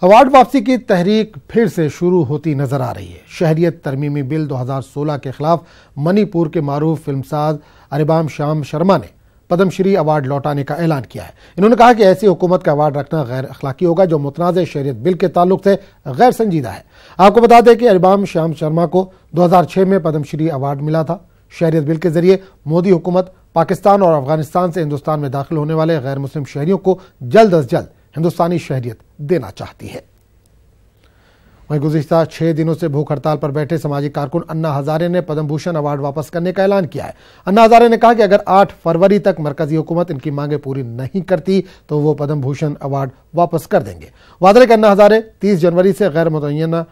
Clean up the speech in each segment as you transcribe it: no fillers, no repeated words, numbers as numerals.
Award वापसी की तहरीक फिर से शुरू होती नजर आ रही है। शहरियत तरमीमी बिल 2016 के खिलाफ मणिपुर के मारूफ फिल्मसाज अरिबाम श्याम शर्मा ने पद्मश्री अवार्ड लौटाने का ऐलान किया है। इन्होंने कहा कि ऐसी हुकूमत का अवार्ड रखना गैर अखलाकी होगा जो मुतनाज़ शहरियत बिल के ताल्लुक से गैर संजीदा है। आपको बता दें कि अरिबाम श्याम शर्मा को 2006 में पद्मश्री अवार्ड मिला था। शहरियत बिल के जरिए मोदी हुकूमत पाकिस्तान और अफगानिस्तान से हिंदुस्तान में दाखिल होने वाले गैर मुस्लिम शहरियों को जल्द अज जल्द हिंदुस्तानी शहरियत देना चाहती है। वहीं गुज़िश्ता 6 दिनों से भूख हड़ताल पर बैठे समाजी कारकुन अन्ना हजारे ने पद्म भूषण अवार्ड वापस करने का ऐलान किया है। अन्ना हजारे ने कहा कि अगर 8 फरवरी तक मरकजी हुकूमत इनकी मांगें पूरी नहीं करती तो वो पद्म भूषण अवार्ड वापस कर देंगे। वादे के अन्ना हजारे 30 जनवरी से गैर मुतय्यना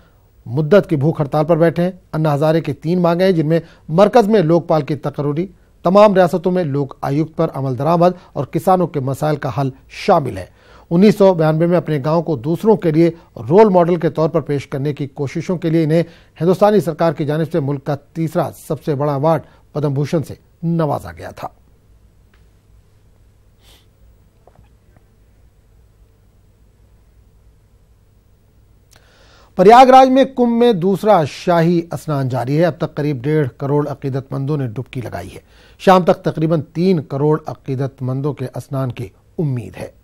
मुद्दत की भूख हड़ताल पर बैठे हैं। अन्ना हजारे की 3 मांगे हैं जिनमें मरकज में लोकपाल की तकर्री, तमाम रियासतों में लोक आयुक्त पर अमल दरामद और किसानों के मसाइल का हल शामिल है। 1992 में अपने गांव को दूसरों के लिए रोल मॉडल के तौर पर पेश करने की कोशिशों के लिए इन्हें हिंदुस्तानी सरकार की जानिब से मुल्क का तीसरा सबसे बड़ा अवार्ड पद्म भूषण से नवाजा गया था। प्रयागराज में कुंभ में दूसरा शाही स्नान जारी है। अब तक करीब 1.5 करोड़ अकीदतमंदों ने डुबकी लगाई है। शाम तक तकरीबन 3 करोड़ अकीदतमंदों के स्नान की उम्मीद है।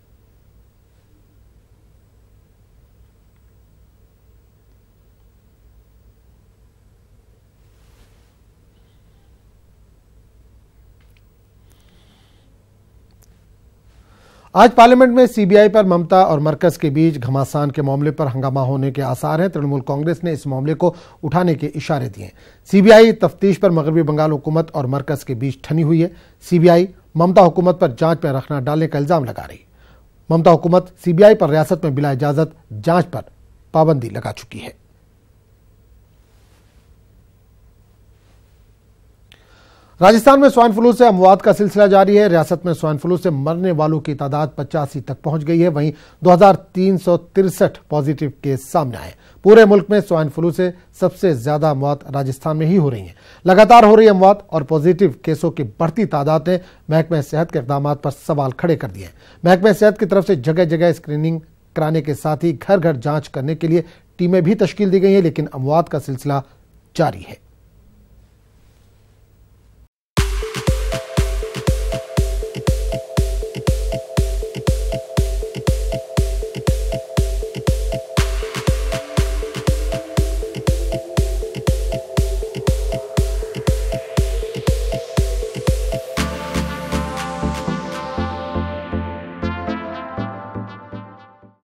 आज पार्लियामेंट में सीबीआई पर ममता और मरकज के बीच घमासान के मामले पर हंगामा होने के आसार हैं। तृणमूल कांग्रेस ने इस मामले को उठाने के इशारे दिए। सीबीआई तफ्तीश पर मगरबी बंगाल हुकूमत और मरकज के बीच ठनी हुई है। सीबीआई ममता हुकूमत पर जांच में रखना डालने का इल्जाम लगा रही। ममता हुकूमत सीबीआई पर रियासत में बिला इजाजत जांच पर पाबंदी लगा चुकी है। राजस्थान में स्वाइन फ्लू से अमवात का सिलसिला जारी है। रियासत में स्वाइन फ्लू से मरने वालों की तादाद 85 तक पहुंच गई है। वहीं 2363 पॉजिटिव केस सामने आए। पूरे मुल्क में स्वाइन फ्लू से सबसे ज्यादा अमवात राजस्थान में ही हो रही हैं। लगातार हो रही अमवात और पॉजिटिव केसों की बढ़ती तादाद ने महकमे सेहत के इक़दामात पर सवाल खड़े कर दिए हैं। महकमे सेहत की तरफ से जगह जगह स्क्रीनिंग कराने के साथ ही घर घर जांच करने के लिए टीमें भी तश्कील दी गई हैं, लेकिन अमवात का सिलसिला जारी है।